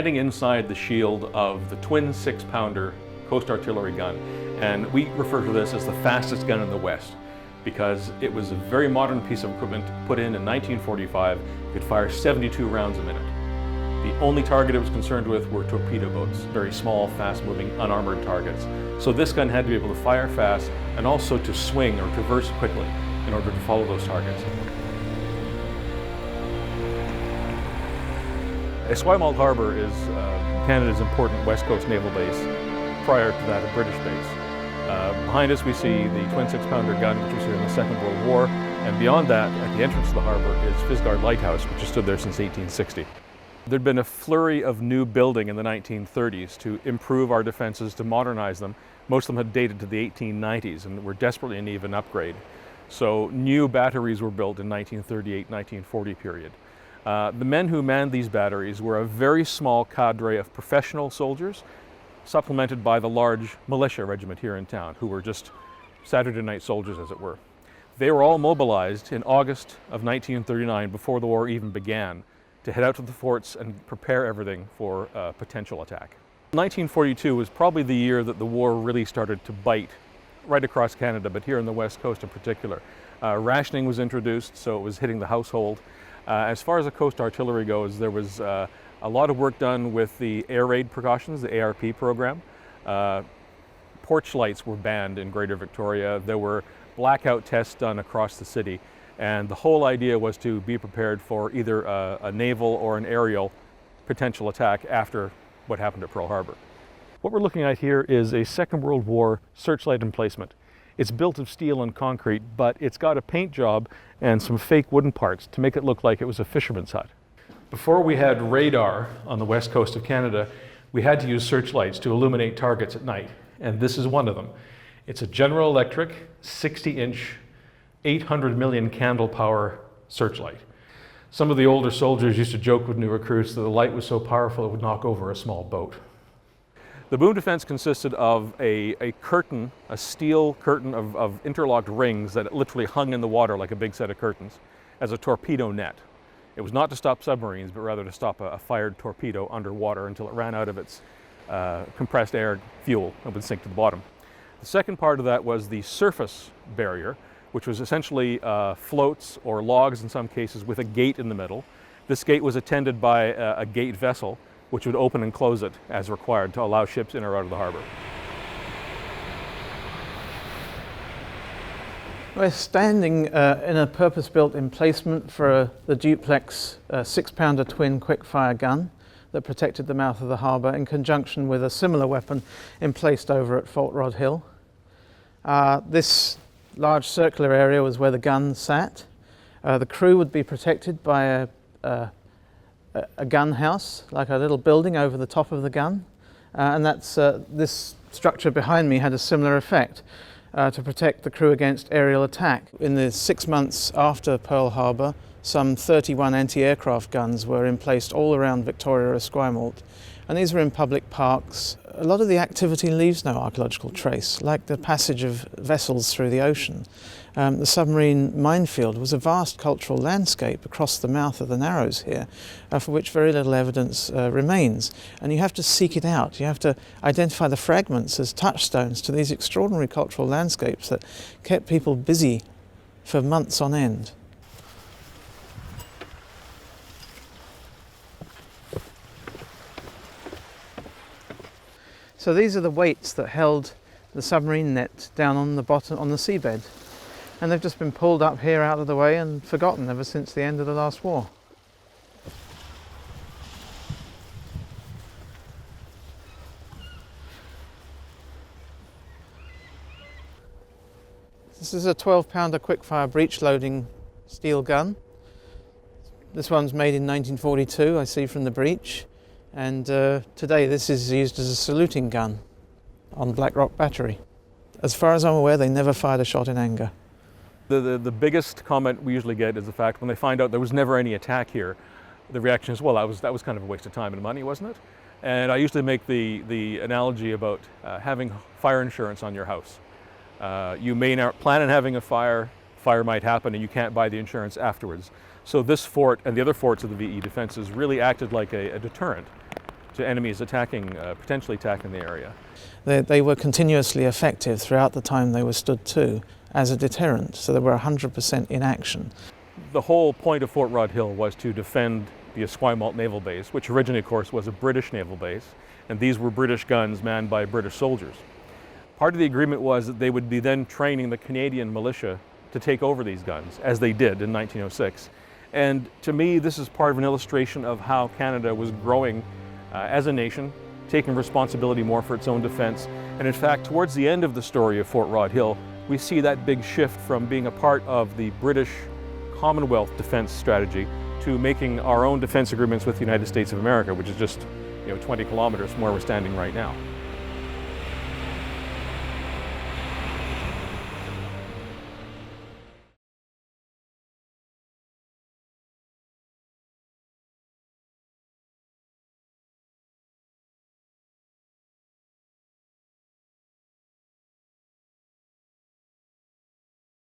standing inside the shield of the twin 6-pounder Coast artillery gun, and we refer to this as the fastest gun in the West because it was a very modern piece of equipment put in 1945. It could fire 72 rounds a minute. The only target it was concerned with were torpedo boats, very small, fast-moving, unarmored targets. So this gun had to be able to fire fast and also to swing or traverse quickly in order to follow those targets. Esquimalt Harbour is Canada's important West Coast naval base prior to that, a British base. Behind us we see the twin 6-pounder gun, which was here in the Second World War, and beyond that, at the entrance to the harbour, is Fisgard Lighthouse, which has stood there since 1860. There'd been a flurry of new building in the 1930s to improve our defences, to modernize them. Most of them had dated to the 1890s and were desperately in need of an upgrade. So new batteries were built in 1938-1940 period. The men who manned these batteries were a very small cadre of professional soldiers, supplemented by the large militia regiment here in town, who were just Saturday night soldiers, as it were. They were all mobilized in August of 1939, before the war even began, to head out to the forts and prepare everything for a potential attack. 1942 was probably the year that the war really started to bite right across Canada, but here on the West Coast in particular. Rationing was introduced, so it was hitting the household. As far as the coast artillery goes, there was a lot of work done with the air raid precautions, the ARP program. Porch lights were banned in Greater Victoria. There were blackout tests done across the city. And the whole idea was to be prepared for either a naval or an aerial potential attack after what happened at Pearl Harbor. What we're looking at here is a Second World War searchlight emplacement. It's built of steel and concrete, but it's got a paint job and some fake wooden parts to make it look like it was a fisherman's hut. Before we had radar on the west coast of Canada, we had to use searchlights to illuminate targets at night, and this is one of them. It's a General Electric 60-inch 800 million candle power searchlight. Some of the older soldiers used to joke with new recruits that the light was so powerful it would knock over a small boat. The boom defense consisted of a curtain, a steel curtain of interlocked rings that literally hung in the water like a big set of curtains as a torpedo net. It was not to stop submarines, but rather to stop a fired torpedo underwater until it ran out of its compressed air fuel and would sink to the bottom. The second part of that was the surface barrier, which was essentially floats or logs in some cases with a gate in the middle. This gate was attended by a gate vessel, which would open and close it as required to allow ships in or out of the harbor. We're standing in a purpose-built emplacement for the duplex 6-pounder twin quick-fire gun that protected the mouth of the harbour, in conjunction with a similar weapon emplaced over at Fault Rod Hill. This large circular area was where the gun sat. The crew would be protected by a gun house, like a little building over the top of the gun, and this structure behind me had a similar effect. To protect the crew against aerial attack. In the 6 months after Pearl Harbor, some 31 anti-aircraft guns were emplaced all around Victoria Esquimalt, and these were in public parks. A lot of the activity leaves no archaeological trace, like the passage of vessels through the ocean. The submarine minefield was a vast cultural landscape across the mouth of the Narrows here, for which very little evidence remains. And you have to seek it out. You have to identify the fragments as touchstones to these extraordinary cultural landscapes that kept people busy for months on end. So these are the weights that held the submarine net down on the bottom, on the seabed. And they've just been pulled up here out of the way and forgotten ever since the end of the last war. This is a 12-pounder quick-fire breech-loading steel gun. This one's made in 1942, I see from the breech. And today this is used as a saluting gun on Black Rock Battery. As far as I'm aware, they never fired a shot in anger. The biggest comment we usually get is the fact when they find out there was never any attack here, the reaction is, well, that was kind of a waste of time and money, wasn't it? And I usually make the analogy about having fire insurance on your house. You may not plan on having a fire might happen and you can't buy the insurance afterwards. So this fort and the other forts of the VE defenses really acted like a deterrent. to enemies attacking, potentially attacking the area. They were continuously effective throughout the time they were stood to as a deterrent, so they were 100% in action. The whole point of Fort Rod Hill was to defend the Esquimalt Naval Base, which originally, of course, was a British naval base, and these were British guns manned by British soldiers. Part of the agreement was that they would be then training the Canadian militia to take over these guns, as they did in 1906. And to me, this is part of an illustration of how Canada was growing as a nation, taking responsibility more for its own defense. And in fact, towards the end of the story of Fort Rod Hill, we see that big shift from being a part of the British Commonwealth defense strategy to making our own defense agreements with the United States of America, which is just 20 kilometers from where we're standing right now.